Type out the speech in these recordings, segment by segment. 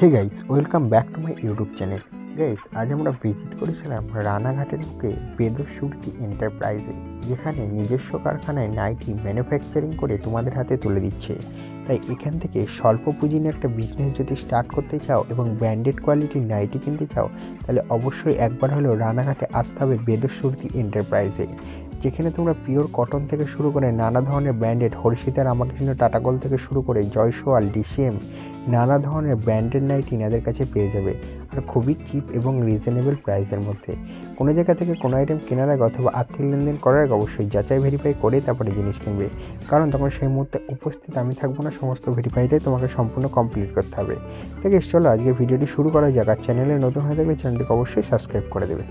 Hey guys, welcome back to my YouTube channel. Guys, আজ আমরা visit করেছিলাম রানাঘাটের বুকে বেদসুরতি এন্টারপ্রাইজে, যেখানে নিজস্ব কারখানায় নাইটি ম্যানুফ্যাকচারিং করে তোমাদের হাতে তুলে দিচ্ছে। তাই এখান থেকে স্বল্প পুঁজি নিয়ে একটা বিজনেস যদি স্টার্ট করতে চাও এবং ব্র্যান্ডেড কোয়ালিটির নাইটি কিনতে চাও, তাহলে অবশ্যই একবার হলেও রানাঘাটে আসতে হবে বেদসুরতি এন্টারপ্রাইজে, যেখানে তোমরা পিওর কটন থেকে শুরু করে নানা ধরনের ব্র্যান্ডেড হর্ষিতা, রামকৃষ্ণ, টাটাগোল থেকে শুরু করে জয়সওয়াল, ডিসিএম, নানা ধরনের ব্র্যান্ডেড নাইটি এনাদের কাছে পেয়ে যাবে, আর খুবই চিপ এবং রিজনেবল প্রাইসের মধ্যে। কোনো জায়গা থেকে কোনো আইটেম কেনার আগে অথবা আর্থিক লেনদেন করার আগে অবশ্যই যাচাই ভেরিফাই করে তারপরে জিনিস কিনবে, কারণ তখন সেই মুহূর্তে উপস্থিত আমি থাকবো না, সমস্ত ভেরিফাইটাই তোমাকে সম্পূর্ণ কমপ্লিট করতে হবে। ঠিক আছে, চলো আজকে ভিডিওটি শুরু করা যাক। আর চ্যানেলে নতুন হয়ে থাকলে চ্যানেলটিকে অবশ্যই সাবস্ক্রাইব করে দেবে।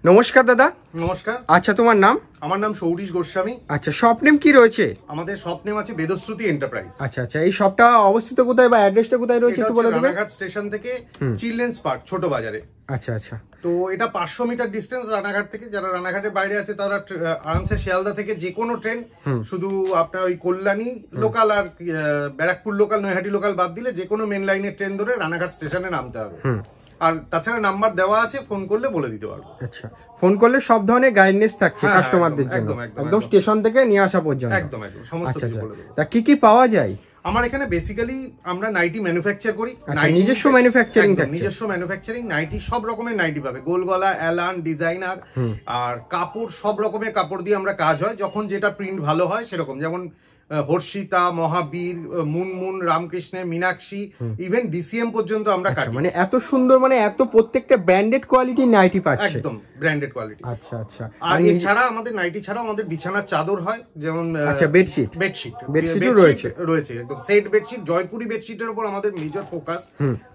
নমস্কার দাদা। নমস্কার। আচ্ছা, তোমার নাম? আমার নাম সৌরিশ গোস্বামী। আচ্ছা, শপ নেম কি রয়েছে? আমাদের শপ নেম আছে বেদশ্রুতি এন্টারপ্রাইজ। আচ্ছা আচ্ছা, এই শপটা অবস্থিত কোথায় বা অ্যাড্রেসটা কোথায় রয়েছে একটু বলে দেবে? রানাঘাট স্টেশন থেকে চিলড্রেন্স পার্ক ছোট বাজারে। আচ্ছা আচ্ছা, তো এটা 500 মিটার ডিস্টেন্স রানাঘাট থেকে। যারা রানাঘাটের বাইরে আছে তারা আরামসে শিয়ালদা থেকে যে কোনো ট্রেন, শুধু আপনার ওই কল্যাণী লোকাল আর ব্যারাকপুর লোকাল, নৈহাটি লোকাল বাদ দিলে যে কোনো মেন লাইনের ট্রেন ধরে রানাঘাট স্টেশনে নামতে হবে। আর তাছাড়া নাম্বার দেওয়া আছে, ফোন করলে বলে দিতে পারবো। আচ্ছা, ফোন করলে সব ধরনের গাইডেন্স থাকছে কাস্টমারদের জন্য, একদম স্টেশন থেকে নিয়ে আসা পর্যন্ত। একদম একদম সমস্ত কিছু বলে দেবো। তা কি কি পাওয়া যায়? আমার এখানে বেসিক্যালি আমরা নাইটি ম্যানুফ্যাকচার করি। নিজস্ব ম্যানুফ্যাকচারিং থাকে? নিজস্ব ম্যানুফ্যাকচারিং নাইটি, সব রকমের নাইটি পাবে, গোল গলা, অ্যালান, ডিজাইনার, আর কাপড় সব রকমের কাপড় দিয়ে আমরা কাজ হয়। যখন যেটা প্রিন্ট ভালো হয় সেরকম, যেমন হর্ষিতা, মহাবীর, মুনমুন, রামকৃষ্ণের, মীনাক্ষী, ইভেন ডিসিএম পর্যন্ত আমরা কাটি। মানে এত সুন্দর, মানে এত প্রত্যেকটা ব্র্যান্ডেড কোয়ালিটি নাইটি পাচ্ছে, একদম ব্র্যান্ডেড কোয়ালিটি। আচ্ছা আচ্ছা। আর এছাড়া আমাদের নাইটি ছাড়াও আমাদের বিছানার চাদর হয়, যেমন আচ্ছা বেডশিটও রয়েছে একদম সেট বেডশিট। জয়পুরি বেডশিটের উপর আমাদের মেজর ফোকাস।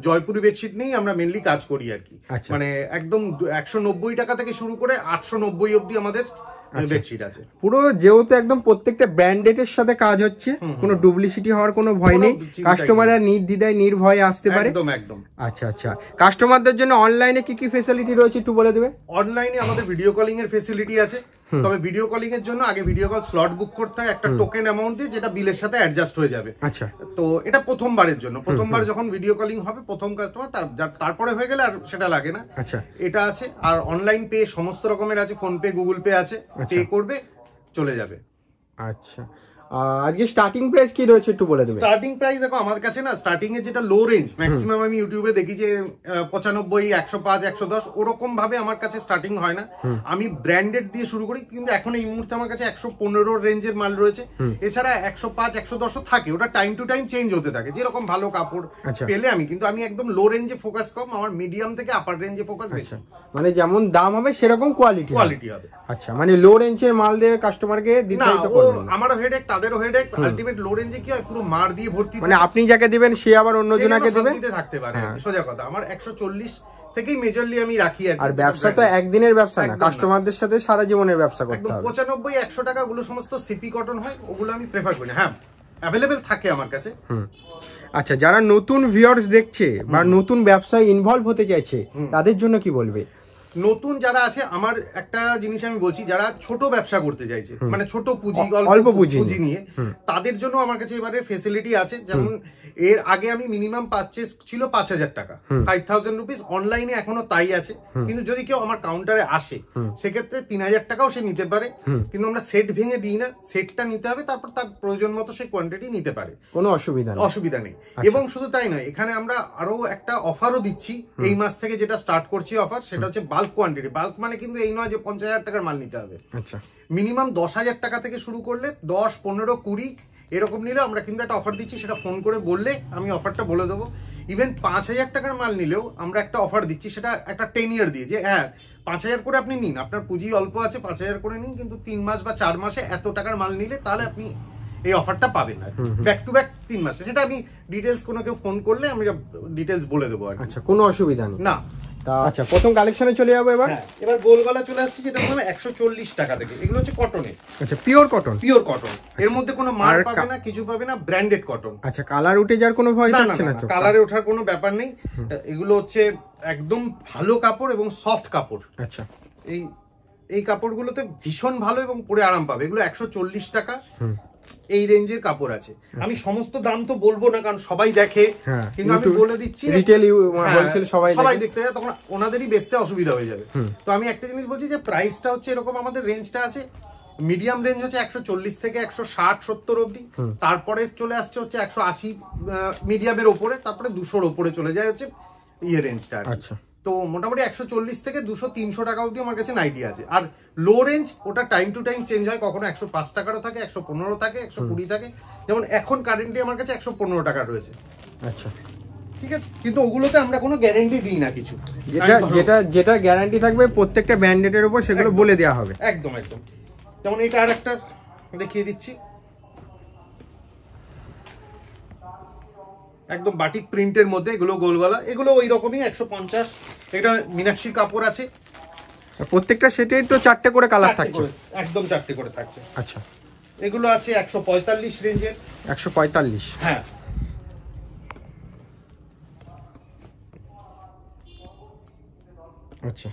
জয়পুরি বেডশিট নিয়েই আমরা মেনলি কাজ করি আর কি। মানে একদম 190 টাকা থেকে শুরু করে 890 অবধি আমাদের বেডশিট আছে। পুরো যেহেতু একদম প্রত্যেকটা ব্র্যান্ডেড এর সাথে কাজ হচ্ছে, কোনো ডুপ্লিসিটি হওয়ার কোনো ভয় নেই, কাস্টমাররা নির্দ্বিধায় নির্ভয়ে আসতে পারে। একদম একদম। আচ্ছা আচ্ছা, কাস্টমারদের জন্য অনলাইনে কি কি ফ্যাসিলিটি রয়েছে একটু বলে দেবে? অনলাইনে আমাদের ভিডিও কলিং এর ফ্যাসিলিটি আছে, তবে ভিডিও কলিং এর জন্য আগে ভিডিও কল স্লট বুক করতে হয় একটা টোকেন অ্যামাউন্ট দিয়ে, যেটা বিলের সাথে অ্যাডজাস্ট হয়ে যাবে। আচ্ছা, তো এটা প্রথমবার যখন ভিডিও কলিং হবে প্রথম কাস্টমার, তারপরে হয়ে গেলে আর সেটা লাগে না। আচ্ছা, এটা আছে। আর অনলাইন পে সমস্ত রকমের আছে, ফোন পে, গুগল পে আছে, পে করবে চলে যাবে। আচ্ছা, আজকে স্টার্টিং প্রাইস কি রয়েছে একটু বলে দেবে? স্টার্টিং প্রাইস দেখো আমার কাছে না, স্টার্টিং এর যেটা লো রেঞ্জ, ম্যাক্সিমাম আমি ইউটিউবে দেখি যে 95, 105, 110 ওরকম ভাবে আমার কাছে স্টার্টিং হয় না। আমি ব্র্যান্ডেড দিয়ে শুরু করি, কিন্তু এখন এই মুহূর্তে আমার কাছে 115 রেঞ্জের মাল রয়েছে। এছাড়া 105, 110 থাকে, ওটা টাইম টু টাইম চেঞ্জ হতে থাকে, যেরকম ভালো কাপড় পেলে আমি একদম লো রেঞ্জে ফোকাস কম, আমার মিডিয়াম থেকে আপার রেঞ্জে ফোকাস বেশি। মানে যেমন দাম হবে সেরকম কোয়ালিটি হবে। আচ্ছা, মানে লো রেঞ্জের মাল দিয়ে কাস্টমারকে দিতে হবে না, আমারও হেডেক তাদেরও হেডেক। আলটিমেট লো রেঞ্জে কি হয়, পুরো মার দিয়ে ভর্তি, মানে আপনি যাকে দিবেন সে আবার অন্য জনকে দিবেন, থাকতে পারে। সোজা কথা, আমার 140 থেকেই মেজরলি আমি রাখি আর ব্যবসা তো একদিনের ব্যবসা না, কাস্টমারদের সাথে সারা জীবনের ব্যবসা করতে হবে। 95, 100 টাকা গুলো সমস্ত সিপি কটন হয়, ওগুলো আমি প্রেফার করি। হ্যাঁ, অ্যাভেলেবেল থাকে আমার কাছে। আচ্ছা, যারা নতুন ভিউয়ার্স দেখছে বা নতুন ব্যবসায় ইনভলভ হতে চাইছে, তাদের জন্য কি বলবে? নতুন যারা আছে, আমার একটা জিনিস আমি বলছি, যারা ছোট ব্যবসা করতে চাইছে, মানে ছোট পুঁজি, অল্প পুঁজি নিয়ে, তাদের জন্য আমার কাছে এবারে ফেসিলিটি আছে। যেমন এর আগে আমি মিনিমাম পারচেজ ছিল 5000 টাকা, 5000 রুপিস। অনলাইনে এখনো তাই আছে, কিন্তু যদি কেউ আমার কাউন্টারে আসে সেক্ষেত্রে 3000 টাকাও সে নিতে পারে, কিন্তু আমরা সেট ভেঙে দিই না, সেটটা নিতে হবে, তারপর তার প্রয়োজন মতো সেই কোয়ান্টিটি নিতে পারে, কোনো অসুবিধা নেই। এবং শুধু তাই নয়, এখানে আমরা আরো একটা অফারও দিচ্ছি এই মাস থেকে, যেটা স্টার্ট করছি অফার, সেটা হচ্ছে বাল্ক কোয়ান্টিটি। বাল্ক মানে কিন্তু এই নয় যে 50,000 টাকার মাল নিতে হবে। আচ্ছা, মিনিমাম 10,000 টাকা থেকে শুরু করলে 10, 15, 20 এরকম নিলেও আমরা কিন্তু একটা অফার দিচ্ছি, সেটা ফোন করে বললে আমি অফারটা বলে দেবো। ইভেন 5,000 টাকার মাল নিলেও আমরা একটা অফার দিচ্ছি, সেটা একটা 10 ইয়ার দিয়ে, যে হ্যাঁ 5,000 করে আপনি নিন, আপনার পুঁজি অল্প আছে, 5,000 করে নিন, কিন্তু 3 মাস বা 4 মাসে এত টাকার মাল নিলে তাহলে আপনি এই অফারটা পাবেন না, ব্যাক টু ব্যাক 3 মাসে। সেটা আমি ডিটেলস কোনো কেউ ফোন করলে আমি ডিটেলস বলে দেবো। আচ্ছা, কোনো অসুবিধা নেই না। আচ্ছা, প্রথম কালেকশনে চলে যাবো এবার। এবার গোলগলা চলে আসছে, যেটা হলো 140 টাকা থেকে। এগুলো হচ্ছে কটনের। আচ্ছা, পিওর কটন। এর মধ্যে কোনো মার পাবে না, কিছু পাবে না, ব্র্যান্ডেড কটন। আচ্ছা, কালার উঠে যাওয়ার কোনো ভয় থাকছে না তো? কালারে ওঠার কোনো ব্যাপার নেই। এগুলো হচ্ছে একদম ভালো কাপড় এবং সফট কাপড়। আচ্ছা, এই কাপড়গুলোতে ভীষণ ভালো এবং পরে আরাম পাবে। এগুলো 140 টাকা। এই রেঞ্জের কাপড় আছে। আমি সমস্ত দাম তো বলবো না, কারণ সবাই দেখে, কিন্তু আমি বলে দিচ্ছি রিটেল হোলসেল সবাই দেখতে যায়, তখন ওনাদেরই বেচতে অসুবিধা হয়ে যাবে। তো আমি একটা জিনিস বলছি যে প্রাইসটা হচ্ছে এরকম, আমাদের রেঞ্জটা আছে মিডিয়াম রেঞ্জ হচ্ছে 140 থেকে 160-70 অবধি, তারপরে চলে আসছে হচ্ছে 180 মিডিয়ামের ওপরে, তারপরে 200-র ওপরে চলে যায় হচ্ছে ইয়ে রেঞ্জটা। আচ্ছা, তো মোটামুটি 140 থেকে 200-300 টাকা অবধি আমার কাছে নাইটি আছে। আর লো রেঞ্জ ওটা টাইম টু টাইম চেঞ্জ হয়, কখনো 105 টাকারও থাকে, 115 থাকে, 120 থাকে। যেমন এখন কারেন্টলি আমার কাছে 115 টাকা রয়েছে। আচ্ছা, ঠিক আছে, কিন্তু ওগুলোতে আমরা কোনো গ্যারান্টি দিই না কিছু। যেটা গ্যারান্টি থাকবে প্রত্যেকটা ব্র্যান্ডের উপর সেগুলো বলে দেওয়া হবে। একদম একদম। যেমন এটা আর একটা দেখিয়ে দিচ্ছি, একদম বাটিক প্রিন্টের মধ্যে, এগুলো গোল গলা, এগুলো ওই রকমই 150। এটা মীনাক্ষীর কাপড় আছে, প্রত্যেকটা সেটেই তো 4টে করে কালার থাকছে, একদম 4টে করে থাকছে। আচ্ছা, এগুলো আছে 145 রেঞ্জের। 145, হ্যাঁ। আচ্ছা,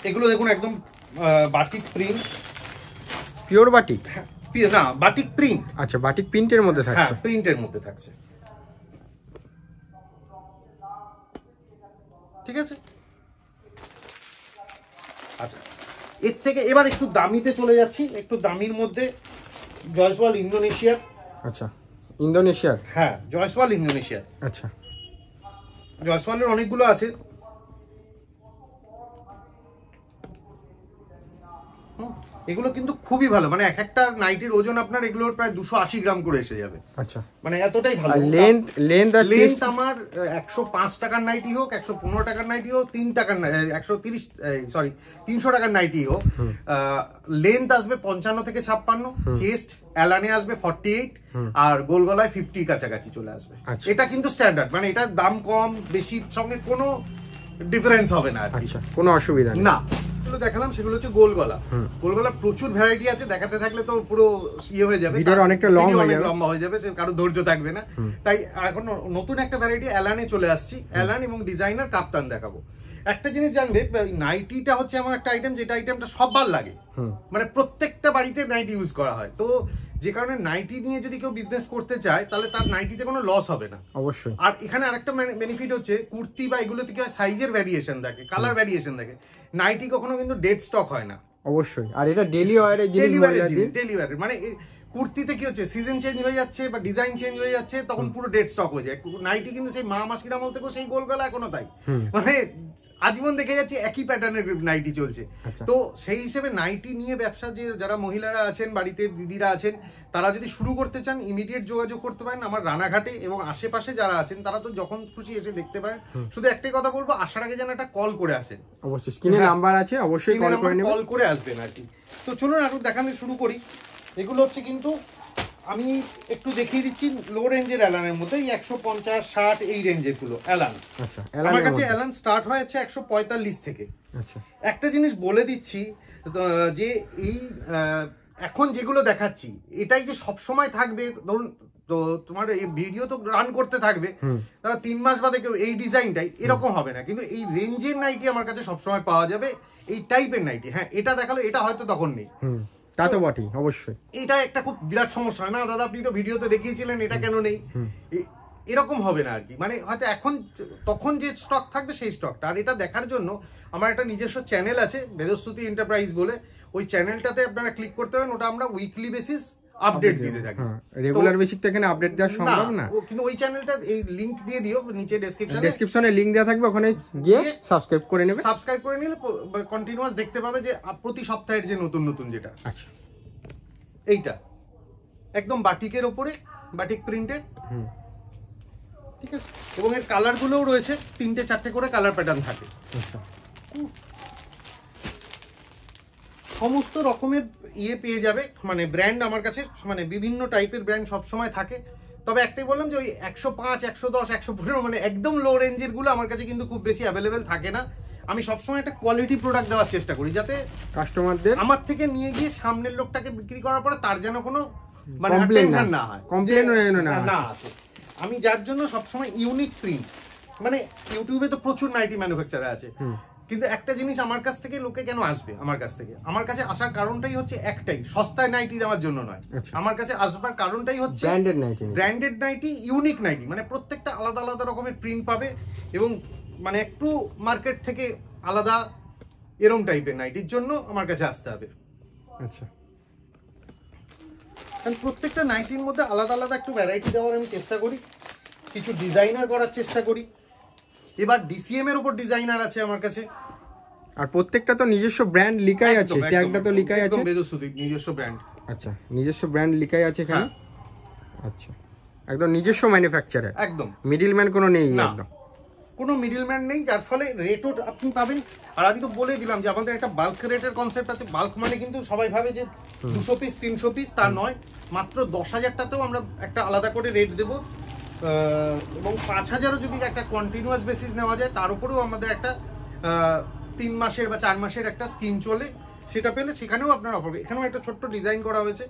এগুলো দেখুন একদম বাটিক প্রিন্ট, পিওর বাটিক না বাটিক প্রিন্ট। আচ্ছা, বাটিক প্রিন্টের মধ্যে থাকছে। হ্যাঁ, প্রিন্টের মধ্যে থাকছে, ঠিক আছে। আচ্ছা, এর থেকে এবার একটু দামিতে চলে যাচ্ছি, একটু দামির মধ্যে জয়সওয়াল ইন্দোনেশিয়ার। আচ্ছা, ইন্দোনেশিয়ার, হ্যাঁ জয়সওয়াল ইন্দোনেশিয়ার। আচ্ছা, জয়সওয়ালের অনেকগুলো আছে। এগুলো কিন্তু খুবই ভালো, মানে এক একটা নাইটির ওজন আপনার এগুলোর প্রায় 280 গ্রাম করে এসে যাবে। আচ্ছা, মানে এতটাই ভালো। লেন্থ আমার 105 টাকার নাইটি হোক, 115 টাকার নাইটি হোক, 300 টাকার নাইটি হোক, লেন্থ আসবে 55 থেকে 56, চেস্ট অ্যালানে আসবে 48, আর গোল গলায় 50 কাছাকাছি চলে আসবে। এটা কিন্তু স্ট্যান্ডার্ড, মানে এটা দাম কম বেশির সঙ্গে কোনো ডিফারেন্স হবে না। আচ্ছা, কোনো অসুবিধা না। দেখালাম সেগুলো হচ্ছে গোল গলা। গোল গলা প্রচুর ভ্যারাইটি আছে, দেখাতে থাকলে তো পুরো ইয়ে হয়ে যাবে, অনেকটা লম্বা হয়ে যাবে, কারো ধৈর্য থাকবে না। তাই এখন নতুন একটা ভ্যারাইটি অ্যালানে চলে আসছি, অ্যালান এবং ডিজাইনার কাপ্তান দেখাবো। একটা জিনিস জানবে, নাইটিটা হচ্ছে এমন একটা আইটেম যেটা আইটেমটা সববার লাগে, মানে প্রত্যেকটা বাড়িতে নাইটি ইউজ করা হয়। তো যে কারণে নাইটি নিয়ে যদি কেউ বিজনেস করতে চায় তাহলে তার নাইটিতে কোনো লস হবে না অবশ্যই। আর এখানে আরেকটা বেনিফিট হচ্ছে, কুর্তি বা এগুলোতে কি হয়, সাইজের ভ্যারিয়েশন থাকে, কালার ভ্যারিয়েশন থাকে। নাইটি কখনো কিন্তু ডেড স্টক হয় না। অবশ্যই। আর এটা ডেলি ওয়্যারের জিনিস, ডেলি ওয়্যারের, মানে কুর্তিতে কি হচ্ছে, সিজন চেঞ্জ হয়ে যাচ্ছে বা ডিজাইন চেঞ্জ হয়ে যাচ্ছে, তখন পুরো ডেড স্টক হয়ে যায়। নাইটি কিন্তু সেই মা মাসির আমল থেকে সেই গোলগলা এখনো তাই, মানে আজীবন দেখে যাচ্ছে একই প্যাটার্নের নাইটি চলছে। তো সেই হিসেবে নাইটি নিয়ে ব্যবসা যে যারা মহিলারা আছেন, বাড়িতে দিদিরা আছেন, তারা যদি শুরু করতে চান ইমিডিয়েট যোগাযোগ করতে পারেন আমার রানাঘাটে, এবং আশেপাশে যারা আছেন তারা তো যখন খুশি এসে দেখতে পারেন। শুধু একটাই কথা বলবো, আসার আগে যেন একটা কল করে আসেন। অবশ্যই স্ক্রিনে নাম্বার আছে, অবশ্যই কল করে আসবেন আর কি। তো চলুন আর দেখানো শুরু করি। এগুলো হচ্ছে কিন্তু আমি একটু দেখিয়ে দিচ্ছি লো রেঞ্জের অ্যালানের মধ্যে, 150-60 এই রেঞ্জের গুলো অ্যালান। আচ্ছা, আমার কাছে অ্যালান স্টার্ট হয় হচ্ছে 145 থেকে। আচ্ছা, একটা জিনিস বলে দিচ্ছি যে এই এখন যেগুলো দেখাচ্ছি এটাই যে সব সময় থাকবে, ধরুন তো তোমার এই ভিডিও তো রান করতে থাকবে, 3 মাস বাদে কেউ এই ডিজাইনটাই এরকম হবে না, কিন্তু এই রেঞ্জের নাইটি আমার কাছে সবসময় পাওয়া যাবে, এই টাইপের নাইটি। হ্যাঁ, এটা দেখালো, এটা হয়তো তখন নেই, তা তো বটেই, অবশ্যই। এটা একটা খুব বিরাট সমস্যা, না দাদা আপনি তো ভিডিওতে দেখিয়েছিলেন, এটা কেন নেই, এরকম হবে না আর কি। মানে হয়তো এখন তখন যে স্টক থাকবে সেই স্টকটা। আর এটা দেখার জন্য আমার একটা নিজস্ব চ্যানেল আছে, বেদস্তুতি এন্টারপ্রাইজ বলে, ওই চ্যানেলটাতে আপনারা ক্লিক করতে পারেন। ওটা আমরা উইকলি বেসিস আপডেট দিতে থাকি, রেগুলার বেসিস থেকে আপডেট দেওয়া সম্ভব না, কিন্তু ওই চ্যানেলটা এই লিংক দিয়ে দিও নিচে ডেসক্রিপশনে লিংক দেওয়া থাকবে, ওখানে গিয়ে সাবস্ক্রাইব করে নেবে। সাবস্ক্রাইব করে নিলে কন্টিনিউয়াস দেখতে পাবে যে প্রতি সপ্তাহের যে নতুন নতুন যেটা। আচ্ছা, এইটা একদম বাটিকের ওপরে, বাটিক প্রিন্টেড, ঠিক আছে, এবং এর কালার গুলোও রয়েছে 3-4টে করে কালার প্যাটার্ন থাকে। সমস্ত রকমের ইয়ে পেয়ে যাবে, মানে ব্র্যান্ড আমার কাছে, মানে বিভিন্ন টাইপের ব্র্যান্ড সবসময় থাকে। তবে একটাই বললাম যে ওই 105, 110, 115 মানে একদম লো রেঞ্জের গুলো আমার কাছে কিন্তু খুব বেশি অ্যাভেলেবেল থাকে না। আমি সবসময় একটা কোয়ালিটি প্রোডাক্ট দেওয়ার চেষ্টা করি, যাতে কাস্টমারদের আমার থেকে নিয়ে গিয়ে সামনের লোকটাকে বিক্রি করার পরে তার যেন কোনো মানে টেনশন না হয়, কমপ্লেন না আসে। আমি যার জন্য সবসময় ইউনিক প্রিন্ট, মানে ইউটিউবে তো প্রচুর নাইটি ম্যানুফ্যাকচারার আছে, কিন্তু একটা জিনিস, আমার কাছ থেকে লোকে কেন আসবে, আমার কাছে আসার কারণটাই হচ্ছে একটাই, সস্তায় নাইটি দেওয়ার জন্য নয়। আমার কাছে আসবার কারণটাই হচ্ছে ব্র্যান্ডেড নাইটি, ইউনিক নাইটি, মানে প্রত্যেকটা আলাদা আলাদা রকমের প্রিন্ট পাবে এবং মানে একটু মার্কেট থেকে আলাদা এরম টাইপের নাইটির জন্য আমার কাছে আসতে হবে। আচ্ছা, কারণ প্রত্যেকটা নাইটির মধ্যে আলাদা আলাদা একটু ভ্যারাইটি দেওয়ার আমি চেষ্টা করি, কিছু ডিজাইনার করার চেষ্টা করি। এবার ডিসিএম এর উপর ডিজাইনার আছে আমার কাছে, আর প্রত্যেকটা তো নিজস্ব ব্র্যান্ড লিখাই আছে, ট্যাগটা তো লিখাই আছে নিজস্ব ব্র্যান্ড। আচ্ছা, নিজস্ব ব্র্যান্ড লিখাই আছে এখানে। আচ্ছা, একদম নিজস্ব ম্যানুফ্যাকচারার, একদম মিডলম্যান কোনো নেই, একদম কোনো মিডলম্যান নেই, যার ফলে রেটও আপনি পাবেন। আর আমি তো বলে দিলাম যে আমাদের একটা বাল্ক রেটের কনসেপ্ট আছে। বাল্ক মানে কিন্তু সবাই ভাবে যে 200 পিস 300 পিস, তা নয়, মাত্র 10,000টাতেও আমরা একটা আলাদা করে রেট দেবো, এবং 5,000ও যদি একটা কন্টিনিউয়াস বেসিস নেওয়া যায় তার উপরেও আমাদের একটা 3 মাসের বা 4 মাসের একটা স্কিম চলে, সেটা পেলে সেখানেও আপনার অফার। এখানেও একটা ছোট্ট ডিজাইন করা হয়েছে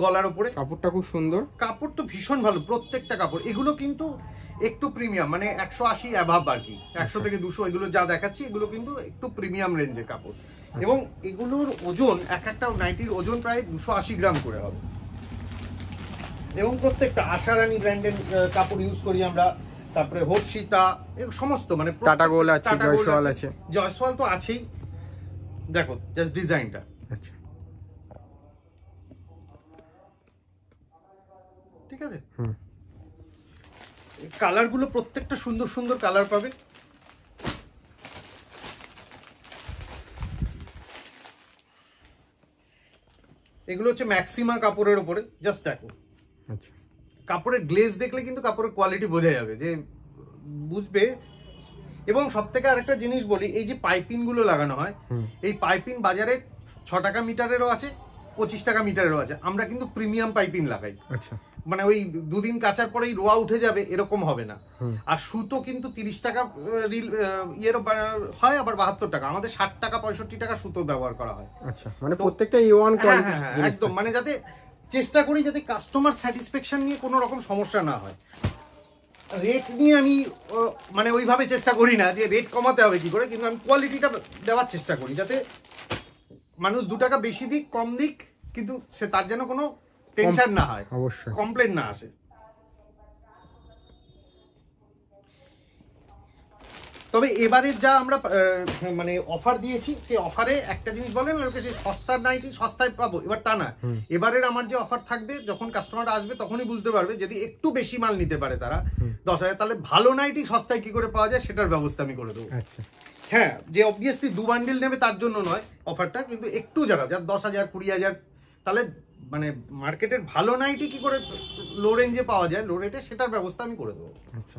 গলার উপরে, কাপড়টা খুব সুন্দর, কাপড় তো ভীষণ ভালো প্রত্যেকটা কাপড়। এগুলো কিন্তু একটু প্রিমিয়াম, মানে 180 অ্যাভাব আর কি, 100 থেকে 200 এগুলো যা দেখাচ্ছি এগুলো কিন্তু একটু প্রিমিয়াম রেঞ্জের কাপড়। এবং এগুলোর ওজন, একটা নাইটির ওজন প্রায় 280 গ্রাম করে হবে। এবং প্রত্যেকটা আশারানী ব্র্যান্ডের কাপড় ইউজ করি আমরা, তারপরে হর্ষিতা, সমস্ত মানে টাটা গোল্ড আছে, জয়সওয়াল আছে, জয়সওয়াল তো আছেই। দেখো জাস্ট ডিজাইনটা, আচ্ছা ঠিক আছে। কালার গুলো প্রত্যেকটা সুন্দর সুন্দর কালার পাবে। এগুলো হচ্ছে ম্যাক্সিমা কাপড়ের উপরে, জাস্ট দেখো। আচ্ছা, কাপড়ের গ্লেজ দেখলে কিন্তু কাপড়ের কোয়ালিটি বোঝা যাবে, যে বুঝবে। এবং সব থেকে আরেকটা জিনিস বলি, এই যে পাইপিং গুলো লাগানো হয়, এই পাইপিং বাজারে 6 টাকা মিটারেরও আছে, 25 টাকা মিটারেরও আছে। আমরা কিন্তু প্রিমিয়াম পাইপিং লাগাই। আচ্ছা, মানে ওই 2 দিন কাচার পরেই রোয়া উঠে যাবে এরকম হবে না। আর সুতো কিন্তু 30 টাকা ইয়ের হয়, আবার 72 টাকা। আমাদের 60 টাকা 65 টাকা সুতো ব্যবহার করা হয়। আচ্ছা, মানে প্রত্যেকটা A1 কোয়ালিটি একদম, মানে যাতে চেষ্টা করি যাতে কাস্টমার স্যাটিসফ্যাকশন নিয়ে কোনো রকম সমস্যা না হয়। রেট নিয়ে আমি মানে ওইভাবে চেষ্টা করি না যে রেট কমাতে হবে কি করে, কিন্তু আমি কোয়ালিটিটা দেওয়ার চেষ্টা করি যাতে মানুষ 2 টাকা বেশি দিক কম দিক, কিন্তু সে তার যেন কোনো টেনশন না হয়, অবশ্যই কমপ্লেন না আসে। তবে এবারে যা আমরা মানে অফার দিয়েছি, সেই অফারে একটা জিনিস বলেন লোকে, সেই সস্তার নাইটি সস্তায় পাবো, এবার তা না। এবারের আমার যে অফার থাকবে, যখন কাস্টমার আসবে তখনই বুঝতে পারবে, যদি একটু বেশি মাল নিতে পারে তারা 10,000, তাহলে ভালো নাইটি সস্তায় কি করে পাওয়া যায় সেটার ব্যবস্থা আমি করে দেবো। আচ্ছা, হ্যাঁ, যে অবভিয়াসলি 2 বান্ডিল নেবে তার জন্য নয় অফারটা, কিন্তু একটু যারা 10,000 20,000, তাহলে মানে মার্কেটের ভালো নাইটি কি করে লো রেঞ্জে পাওয়া যায়, লো রেটে, সেটার ব্যবস্থা আমি করে দেবো। আচ্ছা,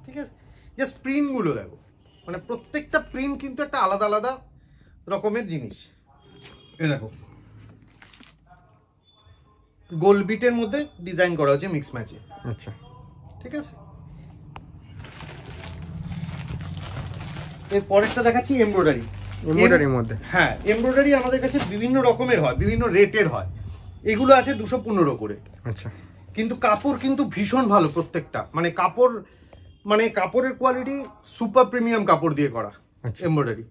ঠিক আছে। জাস্ট প্রিন্ট গুলো দেখো, মানে প্রত্যেকটা প্রিন্ট কিন্তু একটা আলাদা আলাদা রকমের জিনিস। এই দেখো, গোল বিটের মধ্যে ডিজাইন করা হচ্ছে মিক্স ম্যাচে। আচ্ছা, ঠিক আছে। এর পরেরটা দেখাচ্ছি এমব্রয়ডারির মধ্যে। হ্যাঁ, এমব্রয়ডারি আমাদের কাছে বিভিন্ন রকমের হয়, বিভিন্ন রেটের হয়। এগুলো আছে 215 করে। আচ্ছা, কিন্তু কাপড় কিন্তু ভীষণ ভালো প্রত্যেকটা, মানে কাপড়ের কোয়ালিটি সুপার প্রিমিয়াম কাপড় দিয়ে করা এমব্রয়ডারি।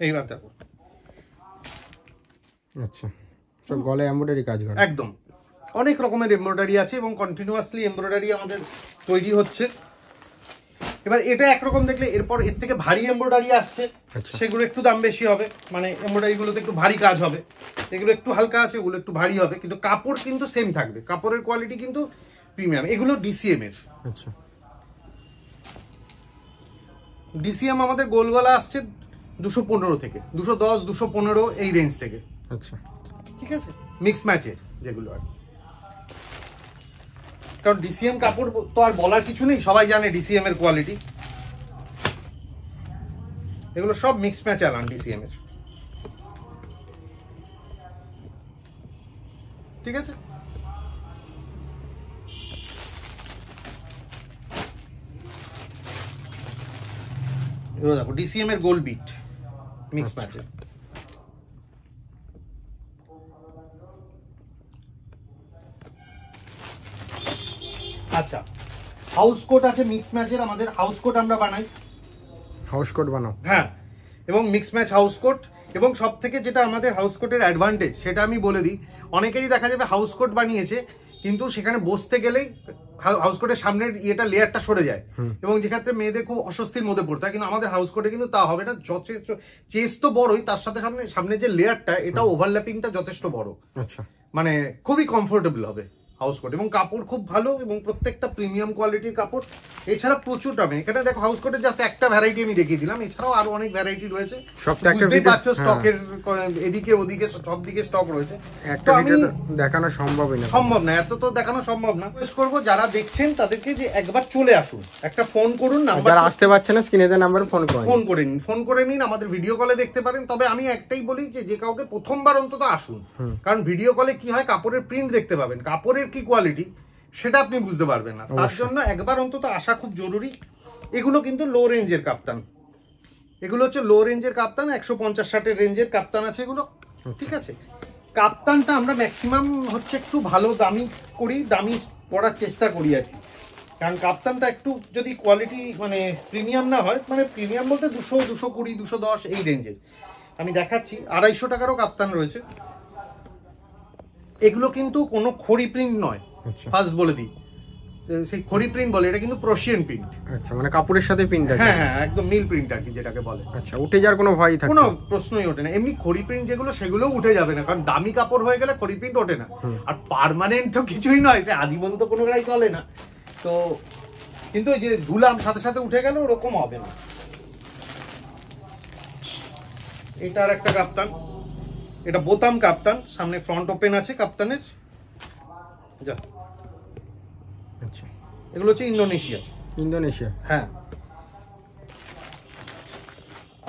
এইবার দেখো, আচ্ছা, সব গলায় এমব্রয়ডারি কাজ করে, একদম অনেক রকমের এমব্রয়ডারি আছে এবং কন্টিনিউয়াসলি এমব্রয়ডারি আমাদের তৈরি হচ্ছে। এবার এটা একরকম দেখলে, এরপর এর থেকে ভারী এমব্রয়ডারি আসছে, সেগুলো একটু দাম বেশি হবে, মানে এমব্রয়ডারি গুলোতে একটু ভারী কাজ হবে। এগুলো একটু হালকা আছে, এগুলো একটু ভারী হবে, কিন্তু কাপড় কিন্তু সেম থাকবে, কাপড়ের কোয়ালিটি কিন্তু প্রিমিয়াম। এগুলো ডিসিএম এর। আচ্ছা, ডিসিএম আমাদের গোল গলা আসছে 215 থেকে 210 215 এই রেঞ্জ থেকে। আচ্ছা, ঠিক আছে, মিক্স ম্যাচে যেগুলো আর, কারণ ডিসিএম কাপড় তো আর বলার কিছু নেই, সবাই জানে ডিসিএম এর কোয়ালিটি। এগুলো সব মিক্স ম্যাচ আলান ডিসিএম এর। ঠিক আছে। এগুলো দেখো ডিসিএম এর গোল বিট মিক্স ম্যাচে। আচ্ছা, হাউস কোট আছে মিক্স ম্যাচের, আমাদের হাউস কোট আমরা বানাই। হাউস কোট বানাও? হ্যাঁ, এবং মিক্স ম্যাচ হাউস কোট। এবং সব থেকে যেটা আমাদের হাউস কোটের অ্যাডভান্টেজ সেটা আমি বলে দিই, অনেকেরই দেখা যাবে হাউস কোট বানিয়েছে কিন্তু সেখানে বসতে গেলেই হাউস কোটের সামনের ইয়েটা লেয়ারটা সরে যায়, এবং যেক্ষেত্রে মেয়েদের খুব অস্বস্তির মধ্যে পড়তে হয়। কিন্তু আমাদের হাউস কোটে কিন্তু তা হবে না, চেস্ট তো বড়ই, তার সাথে সামনে যে লেয়ারটা এটা ওভারল্যাপিংটা যথেষ্ট বড়। আচ্ছা, মানে খুবই কমফোর্টেবল হবে হাউস কোট, এবং কাপড় খুব ভালো এবং প্রত্যেকটা প্রিমিয়াম কোয়ালিটির কাপড়। এছাড়া প্রচুর দামে, এখানে দেখো হাউস কোটের জাস্ট একটা ভ্যারাইটি আমি দেখিয়ে দিলাম, এছাড়াও আরো অনেক ভ্যারাইটি রয়েছে। বুঝতেই পারছো স্টকের এদিকে ওদিকে সব দিকে স্টক রয়েছে, একটা ভিডিও দেখানো সম্ভবই না, সম্ভব না, এত তো দেখানো সম্ভব না। রিকোয়েস্ট করবো যারা দেখছেন তাদেরকে যে একবার চলে আসুন, একটা ফোন করুন, নাম্বার যারা আসতে পারছে না স্ক্রিনে দেওয়া নাম্বারে ফোন করে নিন, আমাদের ভিডিও কলে দেখতে পারেন। তবে আমি একটাই বলি যে কাউকে প্রথমবার অন্তত আসুন, কারণ ভিডিও কলে কি হয় কাপড়ের প্রিন্ট দেখতে পাবেন, কাপড়ের কি কোয়ালিটি সেটা আপনি বুঝতে পারবেন না, তার জন্য একবার অন্তত আসা খুব জরুরি। এগুলো কিন্তু লো রেঞ্জের কাপ্তান, এগুলো হচ্ছে লো রেঞ্জের কাপ্তান, 150-60 রেঞ্জের কাপ্তান আছে এগুলো, ঠিক আছে। কাপ্তানটা আমরা ম্যাক্সিমাম হচ্ছে একটু ভালো দামি করি, দামি পরার চেষ্টা করি আর কি, কারণ কাপ্তানটা একটু যদি কোয়ালিটি মানে প্রিমিয়াম না হয়, মানে প্রিমিয়াম বলতে 200, 220, 210 এই রেঞ্জের। আমি দেখাচ্ছি 250 টাকারও কাপ্তান রয়েছে। এগুলো কিন্তু কোনো খড়ি প্রিন্ট নয়, ফার্স্ট বলে দিই, সেই খড়ি প্রিন্ট বলে, এটা কিন্তু প্রোশিয়ান প্রিন্ট। আচ্ছা, মানে কাপড়ের সাথে প্রিন্ট আছে? হ্যাঁ হ্যাঁ, একদম মিল প্রিন্ট আর কি যেটাকে বলে। আচ্ছা, উঠে যাওয়ার কোনো ভয় থাকে? কোনো প্রশ্নই ওঠে না। এমনি খড়ি প্রিন্ট যেগুলো সেগুলো উঠে যাবে না, কারণ দামি কাপড় হয়ে গেলে খড়ি প্রিন্ট ওঠে না। আর পার্মানেন্ট তো কিছুই নয়, সে আজীবন তো কোনো গাড়ি চলে না, তো কিন্তু ওই যে ধুলাম সাথে সাথে উঠে গেল ওরকম হবে না। এটা আর একটা কাপ্তান, এটা বোতাম কাপ্তান, সামনে ফ্রন্ট ওপেন আছে কাপ্তানের। আচ্ছা, এগুলো হচ্ছে ইন্দোনেশিয়া। হ্যাঁ,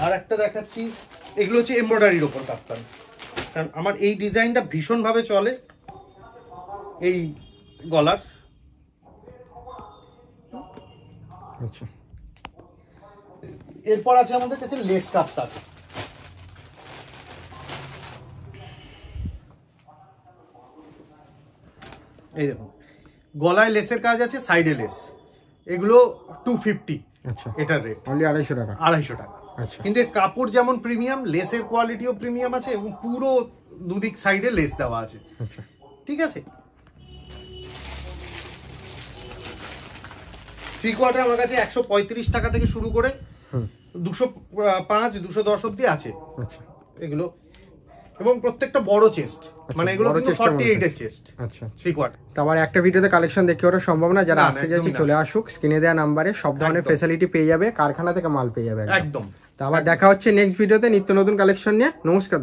আর একটা দেখাচ্ছি, এগুলো হচ্ছে এমব্রয়ডারির ওপর কাপ্তান, কারণ আমার এই ডিজাইনটা ভীষণ ভাবে চলে, এই গলার। আচ্ছা, এরপর আছে আমাদের কাছে লেস কাপ্তান। এই দেখুন, গলায় লেসের কাজ আছে, সাইডে লেস, এগুলো 250। আচ্ছা, এটার রেট অনলি 250 টাকা। 250 টাকা। আচ্ছা, কিন্তু এর কাপড় যেমন প্রিমিয়াম, লেসের কোয়ালিটিও প্রিমিয়াম আছে, এবং পুরো দুদিক সাইডে লেস দেওয়া আছে। আচ্ছা, ঠিক আছে। 3/4 আমার কাছে 135 টাকা থেকে শুরু করে 205, 210 অব্দি আছে। আচ্ছা, এগুলো, এবং প্রত্যেকটা বড় চেস্ট, মানে এগুলো কিন্তু 48 এর চেস্ট। আচ্ছা, 3/4। তো আবার একটা ভিডিওতে কালেকশন দেখে ওরা সম্ভব না, যারা আসতে যাচ্ছে চলে আসুক, স্ক্রিনে দেওয়া নাম্বারে সব ধরনের ফ্যাসিলিটি পেয়ে যাবে, কারখানা থেকে মাল পেয়ে যাবে একদম। তো আবার দেখা হচ্ছে নেক্সট ভিডিওতে নিত্য নতুন কালেকশন নিয়ে। নমস্কার।